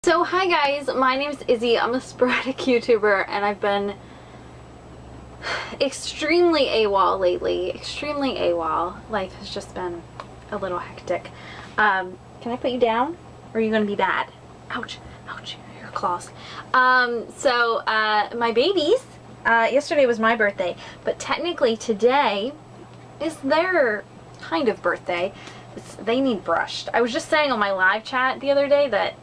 So hi guys, my name is Izzy. I'm a sporadic YouTuber and I've been extremely AWOL lately. Extremely AWOL. Life has just been a little hectic. Can I put you down? Or are you going to be bad? Ouch. Ouch. Your claws. My babies, yesterday was my birthday, but technically today is their kind of birthday. They need brushed. I was just saying on my live chat the other day that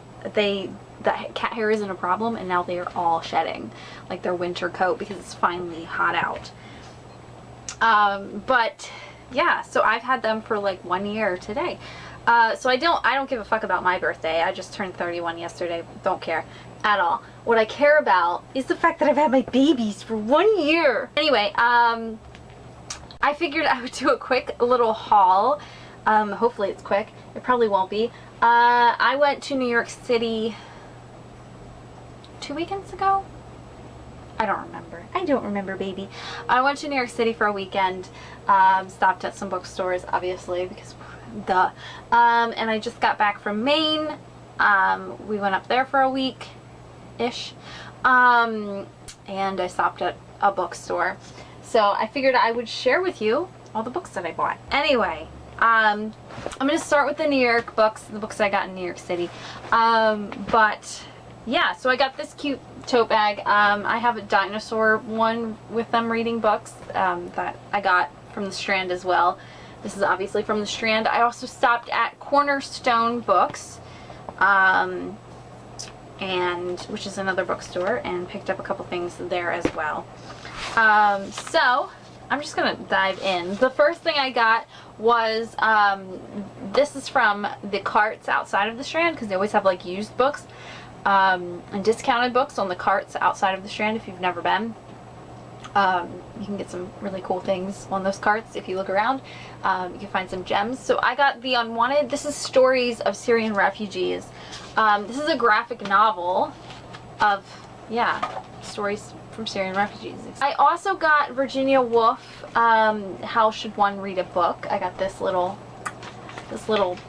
cat hair isn't a problem, and now they are all shedding like their winter coat because it's finally hot out. But yeah, so I've had them for like 1 year today. So I don't give a fuck about my birthday. I just turned 31 yesterday. Don't care at all. What I care about is the fact that I've had my babies for 1 year. Anyway, I figured I would do a quick little haul. Hopefully it's quick. It probably won't be. I went to New York City 2 weekends ago? I don't remember, baby. I went to New York City for a weekend. Stopped at some bookstores, obviously, because duh. And I just got back from Maine. We went up there for a week-ish. And I stopped at a bookstore. So I figured I would share with you all the books that I bought. Anyway, I'm going to start with the New York books, the books I got in New York City. But yeah, so I got this cute tote bag. I have a dinosaur one with them reading books that I got from the Strand as well. This is obviously from the Strand. I also stopped at Cornerstone Books, which is another bookstore, and picked up a couple things there as well. So I'm just gonna dive in. The first thing I got was this is from the carts outside of the Strand, because they always have like used books and discounted books on the carts outside of the Strand. If you've never been, you can get some really cool things on those carts. If you look around, you can find some gems. So I got The Unwanted. This is Stories of Syrian Refugees. This is a graphic novel of, yeah, stories from Syrian refugees. I also got Virginia Woolf, How Should One Read a Book. I got this little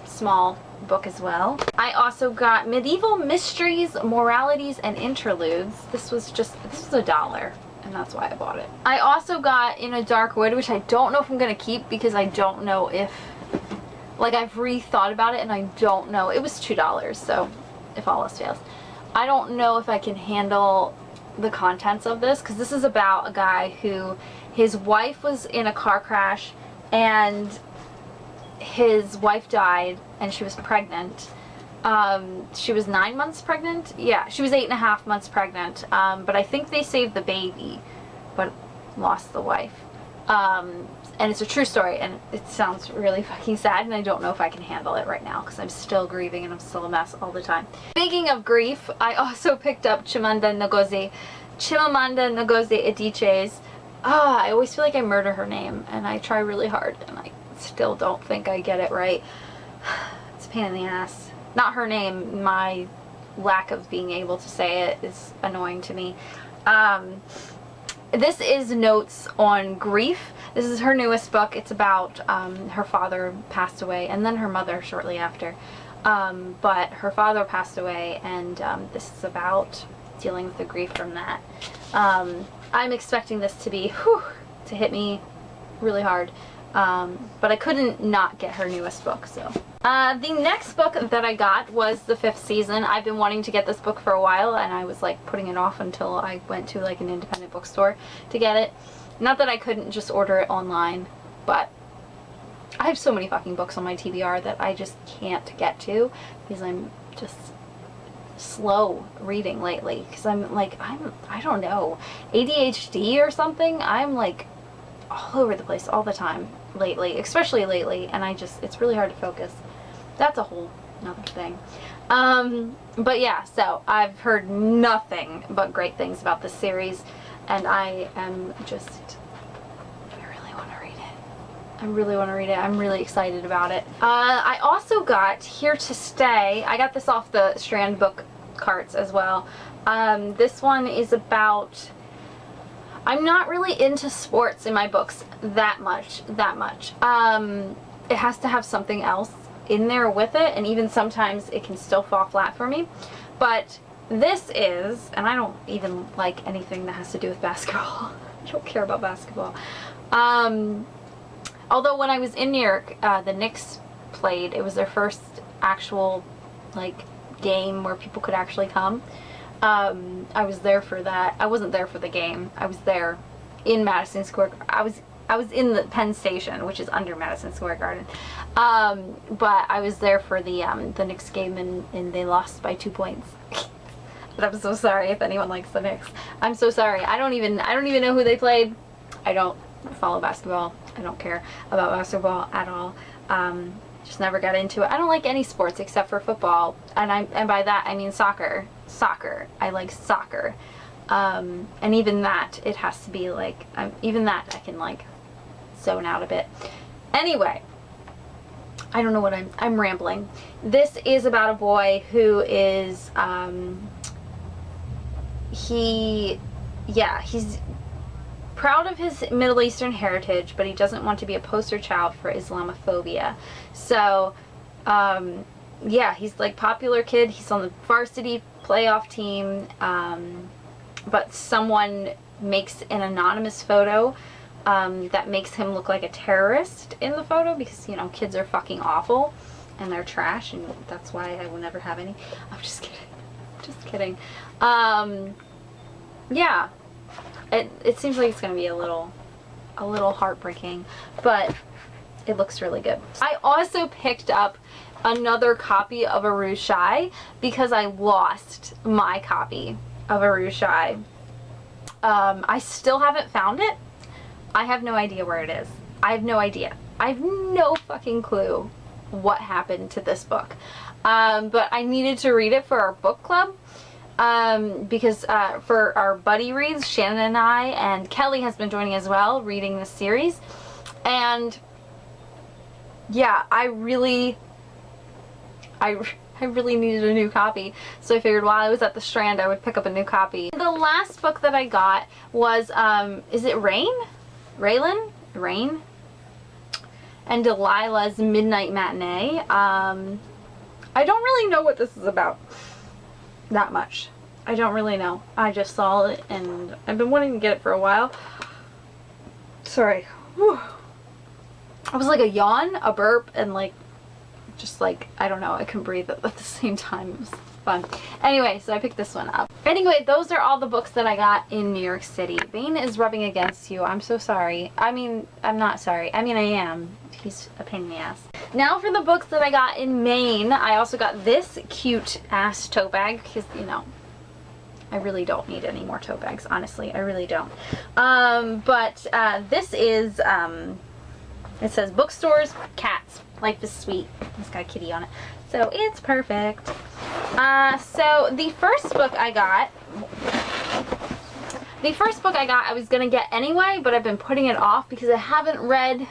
small book as well. I also got Medieval Mysteries, Moralities, and Interludes. This was $1, and that's why I bought it. I also got In a Dark Wood, which I don't know if I'm gonna keep because I don't know if, like, I've rethought about it and I don't know. It was $2, so if all else fails. I don't know if I can handle the contents of this, because this is about a guy who, his wife was in a car crash and his wife died and she was pregnant. She was 9 months pregnant. Yeah, she was 8.5 months pregnant. But I think they saved the baby but lost the wife. And it's a true story, and it sounds really fucking sad, and I don't know if I can handle it right now because I'm still grieving and I'm still a mess all the time. Speaking of grief, I also picked up Chimamanda Ngozi Adichie's. I always feel like I murder her name, and I try really hard, and I still don't think I get it right. It's a pain in the ass. Not her name, my lack of being able to say it is annoying to me. This is Notes on Grief. This is her newest book. It's about her father passed away, and then her mother shortly after. But her father passed away, and this is about dealing with the grief from that. I'm expecting this to be, to hit me really hard. But I couldn't not get her newest book, so. The next book that I got was The Fifth Season. I've been wanting to get this book for a while, and I was like putting it off until I went to like an independent bookstore to get it. Not that I couldn't just order it online, but I have so many fucking books on my TBR that I just can't get to because I'm just slow reading lately, because I'm like, I don't know, ADHD or something. I'm like all over the place all the time lately, especially lately, and it's really hard to focus. That's a whole another thing. But yeah, so I've heard nothing but great things about this series, and I really want to read it. I really want to read it. I'm really excited about it. I also got Here to Stay. I got this off the Strand book carts as well. This one is about, I'm not really into sports in my books that much. It has to have something else in there with it, and even sometimes it can still fall flat for me. But this is, and I don't even like anything that has to do with basketball. I don't care about basketball. Although when I was in New York, the Knicks played. It was their first actual, like, game where people could actually come. I was there for that. I wasn't there for the game. I was there in Madison Square. I was in the Penn Station, which is under Madison Square Garden. But I was there for the Knicks game, and they lost by 2 points. But I'm so sorry if anyone likes the Knicks. I'm so sorry. I don't even know who they played. I don't follow basketball. I don't care about basketball at all. Just never got into it. I don't like any sports except for football, and by that I mean soccer. I like soccer. And even that, it has to be like, even that I can like zone out a bit. Anyway, I don't know what I'm rambling. This is about a boy who is, he's proud of his Middle Eastern heritage, but he doesn't want to be a poster child for Islamophobia. So, yeah, he's like popular kid. He's on the varsity playoff team, but someone makes an anonymous photo that makes him look like a terrorist in the photo because, you know, kids are fucking awful and they're trash, and that's why I will never have any. I'm just kidding. Just kidding. Yeah. It seems like it's going to be a little heartbreaking, but it looks really good. I also picked up another copy of Arushai because I lost my copy of Arushai. I still haven't found it. I have no idea where it is. I have no idea. I have no fucking clue what happened to this book. But I needed to read it for our book club. Because for our buddy reads, Shannon and I, and Kelly has been joining as well, reading this series. And yeah, I really needed a new copy, so I figured while I was at the Strand I would pick up a new copy. The last book that I got was is it Rain? And Delilah's Midnight Matinee. I don't really know what this is about that much. I don't really know. I just saw it and I've been wanting to get it for a while. Sorry. Whew. I was like a yawn, a burp, and like just like, I don't know, I couldn't breathe at the same time. It was fun. Anyway, so I picked this one up. Anyway, those are all the books that I got in New York City. Bane is rubbing against you. I'm so sorry. I mean, I'm not sorry. I mean, I am. He's a pain in the ass. Now for the books that I got in Maine. I also got this cute ass tote bag because, you know, I really don't need any more tote bags, honestly. I really don't. But this is, it says bookstores, cats. Life is sweet. It's got a kitty on it. So it's perfect. So the first book I got, I was going to get anyway, but I've been putting it off because I haven't read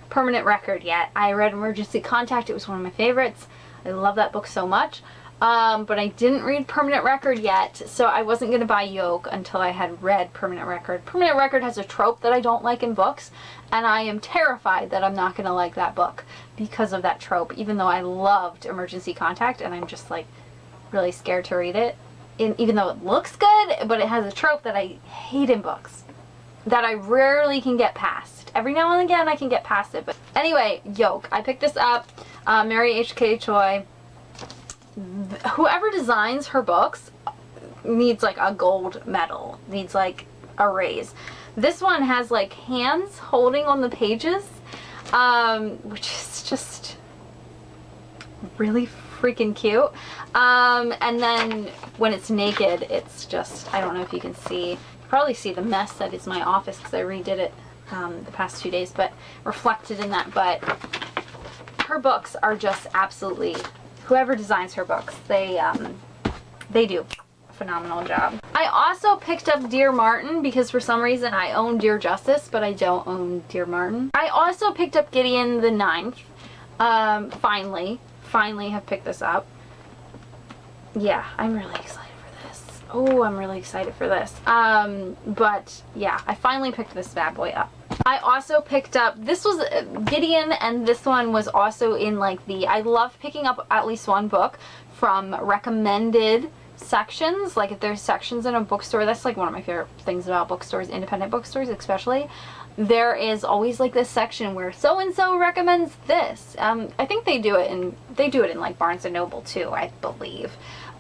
Permanent Record yet. I read Emergency Contact. It was one of my favorites. I love that book so much. But I didn't read Permanent Record yet, so I wasn't going to buy Yoke until I had read Permanent Record. Permanent Record has a trope that I don't like in books, and I am terrified that I'm not going to like that book because of that trope, even though I loved Emergency Contact, and I'm just like really scared to read it. Even though it looks good, but it has a trope that I hate in books, that I rarely can get past. Every now and again I can get past it, but anyway, Yoke. I picked this up, Mary H.K. Choi. Whoever designs her books needs like a gold medal, needs like a raise. This one has like hands holding on the pages, which is just really freaking cute. And then when it's naked, it's just, I don't know if you can see, you can probably see the mess that is my office because I redid it the past 2 days, but reflected in that. But her books are just absolutely, whoever designs her books, they do a phenomenal job. I also picked up Dear Martin because for some reason I own Dear Justice, but I don't own Dear Martin. I also picked up Gideon the Ninth. Finally have picked this up. Yeah, I'm really excited for this. Oh, I'm really excited for this. But yeah, I finally picked this bad boy up. I also picked up, this was Gideon, and this one was also in like the, I love picking up at least one book from recommended sections. Like if there's sections in a bookstore, that's like one of my favorite things about bookstores, independent bookstores especially. There is always like this section where so and so recommends this. I think they do it in like Barnes and Noble too, I believe.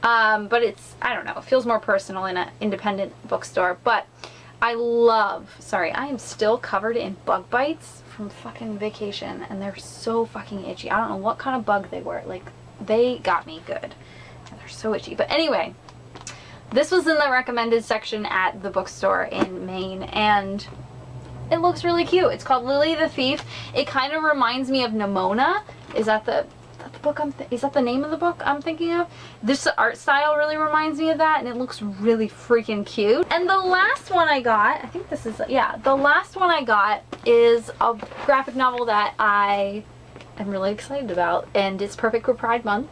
But it's, I don't know, it feels more personal in an independent bookstore. But I love, sorry, I am still covered in bug bites from fucking vacation, and they're so fucking itchy. I don't know what kind of bug they were. Like, they got me good, and they're so itchy. But anyway, this was in the recommended section at the bookstore in Maine, and it looks really cute. It's called Lily the Thief. It kind of reminds me of Nimona. Is that the book is that the name of the book I'm thinking of? This art style really reminds me of that, and it looks really freaking cute. And the last one I got, I think this is, yeah, the last one I got is a graphic novel that I am really excited about, and it's perfect for Pride Month.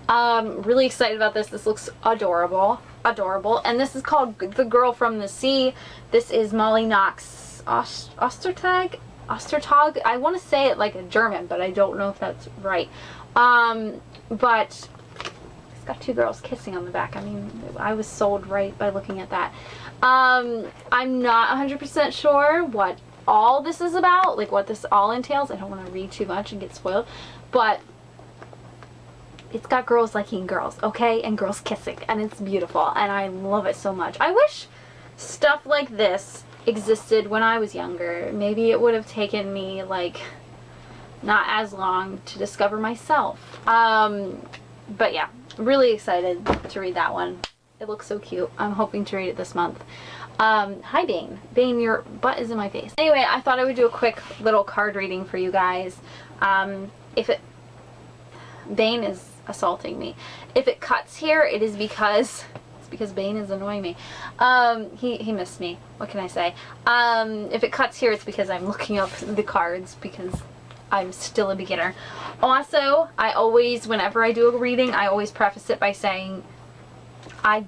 Really excited about this. This looks adorable. And this is called The Girl from the Sea. This is Molly Knox Ostertag. I want to say it like a German, but I don't know if that's right. But it's got two girls kissing on the back. I mean, I was sold right by looking at that. I'm not 100% sure what all this is about, like what this all entails. I don't want to read too much and get spoiled, but it's got girls liking girls, okay, and girls kissing, and it's beautiful, and I love it so much. I wish stuff like this existed when I was younger. Maybe it would have taken me like not as long to discover myself. But yeah, really excited to read that one. It looks so cute. I'm hoping to read it this month. Hi Bane. Bane, your butt is in my face. Anyway, I thought I would do a quick little card reading for you guys. Bane is assaulting me. If it cuts here, it is because Bane is annoying me. He missed me. What can I say? If it cuts here, it's because I'm looking up the cards because I'm still a beginner. Also, I always, whenever I do a reading, I always preface it by saying I'm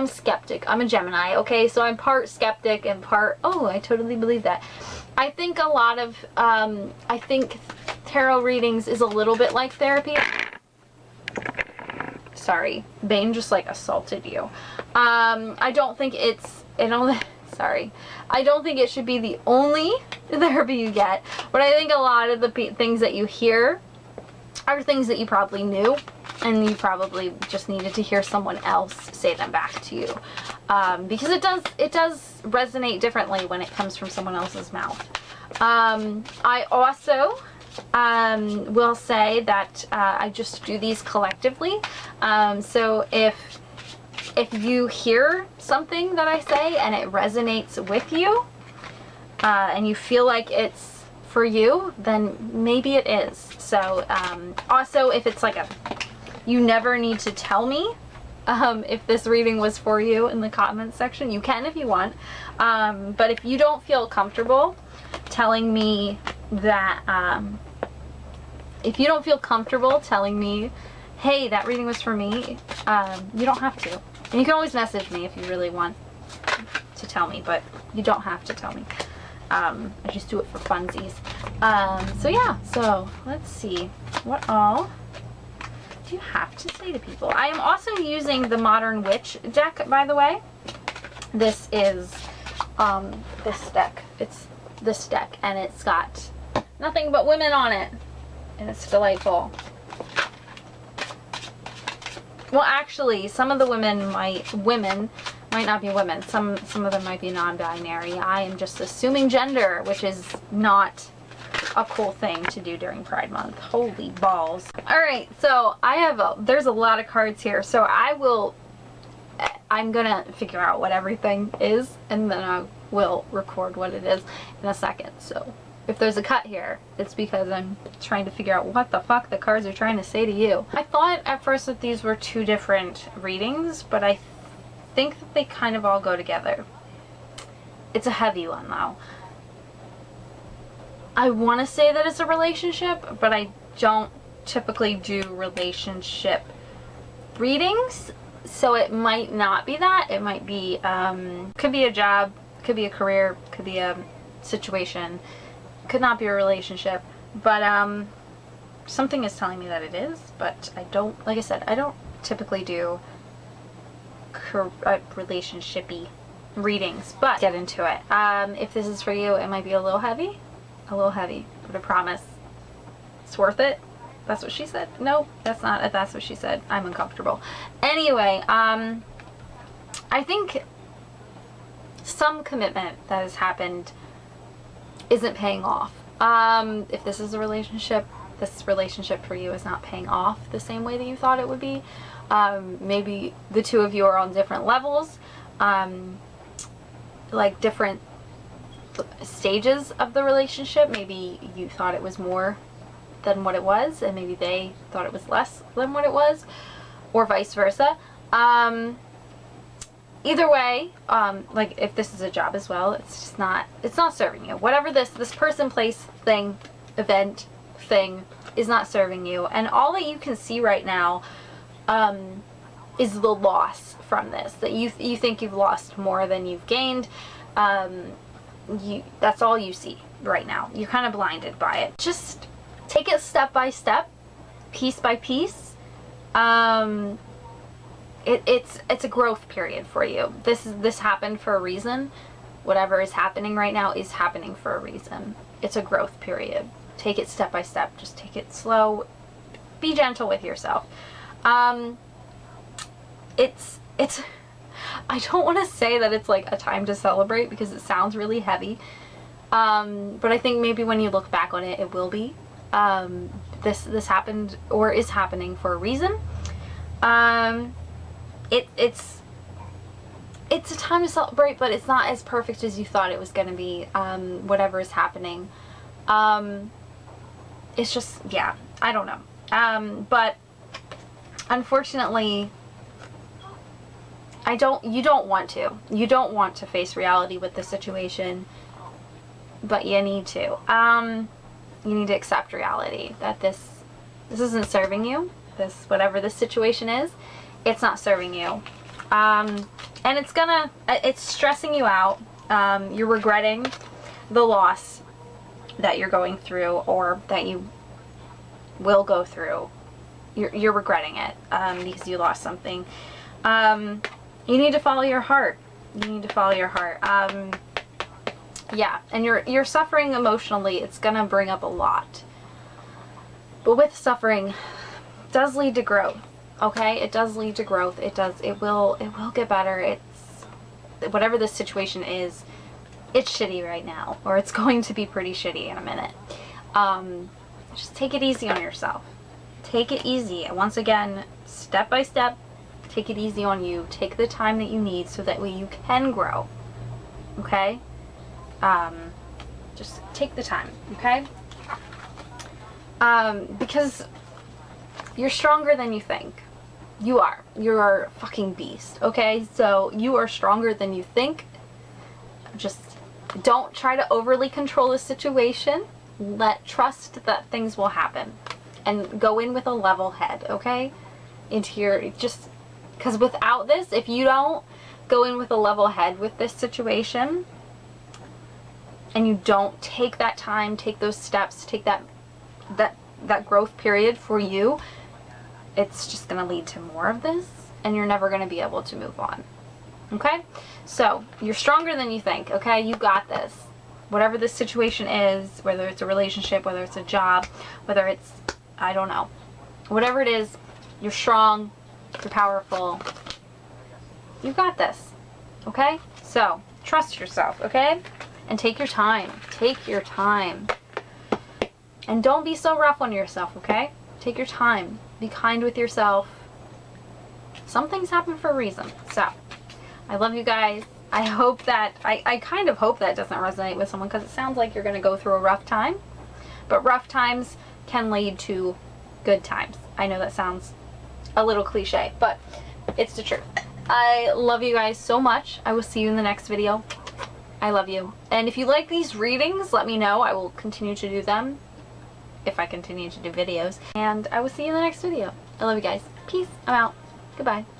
skeptic. I'm a Gemini, okay? So I'm part skeptic and part, oh, I totally believe that. I think a lot of, I think tarot readings is a little bit like therapy. Sorry, Bane just like assaulted you. I don't think I don't think it should be the only therapy you get, but I think a lot of the things that you hear are things that you probably knew, and you probably just needed to hear someone else say them back to you, because it does resonate differently when it comes from someone else's mouth. I also will say that I just do these collectively, so if you hear something that I say and it resonates with you, and you feel like it's for you, then maybe it is. So also, if it's like you never need to tell me if this reading was for you in the comments section. You can if you want, but if you don't feel comfortable telling me that, if you don't feel comfortable telling me, hey, that reading was for me, you don't have to. And you can always message me if you really want to tell me, but you don't have to tell me. I just do it for funsies. So yeah, so let's see. What all do you have to say to people? I am also using the Modern Witch deck, by the way. This is this deck. It's this deck, and it's got nothing but women on it, and it's delightful. Well, actually, some of the women might not be women. Some of them might be non-binary. I am just assuming gender, which is not a cool thing to do during Pride Month. Holy balls. Alright, so there's a lot of cards here, so I'm gonna figure out what everything is, and then I will record what it is in a second. So if there's a cut here, it's because I'm trying to figure out what the fuck the cards are trying to say to you. I thought at first that these were two different readings, but I think that they kind of all go together. It's a heavy one though. I want to say that it's a relationship, but I don't typically do relationship readings, so it might not be that. It might be, could be a job, could be a career, could be a situation. Could not be a relationship, but something is telling me that it is. But I don't, like I said, I don't typically do relationshipy readings, but get into it. If this is for you, it might be a little heavy, but I promise it's worth it. That's what she said. No, that's not. That's what she said. I'm uncomfortable. Anyway, I think some commitment that has happened isn't paying off. If this is a relationship, this relationship for you is not paying off the same way that you thought it would be. Maybe the two of you are on different levels, like different stages of the relationship. Maybe you thought it was more than what it was, and maybe they thought it was less than what it was, or vice versa. Either way, like if this is a job as well, it's not serving you. Whatever this person, place, thing, event, thing is not serving you, and all that you can see right now is the loss from this. That you think you've lost more than you've gained. That's all you see right now. You're kind of blinded by it. Just take it step by step, piece by piece. It's a growth period for you. This happened for a reason. Whatever is happening right now is happening for a reason. It's a growth period. Take it step by step. Just take it slow. Be gentle with yourself. It's I don't want to say that it's like a time to celebrate because it sounds really heavy. But I think maybe when you look back on it, it will be. This happened or is happening for a reason. It's a time to celebrate, but it's not as perfect as you thought it was going to be. Whatever is happening, it's just, yeah, I don't know. But unfortunately, you don't want to face reality with the situation, but you need to. You need to accept reality that this isn't serving you. Whatever this situation is, it's not serving you. And it's stressing you out. You're regretting the loss that you're going through, or that you will go through. You're regretting it, because you lost something. You need to follow your heart. Yeah, and you're suffering emotionally. It's gonna bring up a lot. But with suffering, it does lead to growth. Okay? It does lead to growth. It will get better. It's whatever this situation is, it's shitty right now, or it's going to be pretty shitty in a minute. Just take it easy on yourself. Take it easy. And once again, step by step, take it easy on you. Take the time that you need so that way you can grow. Okay? Just take the time, okay? Because you're stronger than you think. You are. You're a fucking beast, okay? So you are stronger than you think. Just don't try to overly control the situation. Trust that things will happen. And go in with a level head, okay? Because without this, if you don't go in with a level head with this situation, and you don't take that time, take those steps, take that growth period for you, it's just going to lead to more of this, and you're never going to be able to move on. Okay? So, you're stronger than you think, okay? You got this. Whatever this situation is, whether it's a relationship, whether it's a job, whether it's, I don't know. Whatever it is, you're strong, you're powerful. You got this. Okay? So, trust yourself, okay? And take your time. Take your time. And don't be so rough on yourself, okay? Take your time. Be kind with yourself. Some things happen for a reason. So, I love you guys. I hope that, I kind of hope that doesn't resonate with someone, because it sounds like you're going to go through a rough time. But rough times can lead to good times. I know that sounds a little cliche, but it's the truth. I love you guys so much. I will see you in the next video. I love you. And if you like these readings, let me know. I will continue to do them if I continue to do videos. And I will see you in the next video. I love you guys. Peace. I'm out. Goodbye.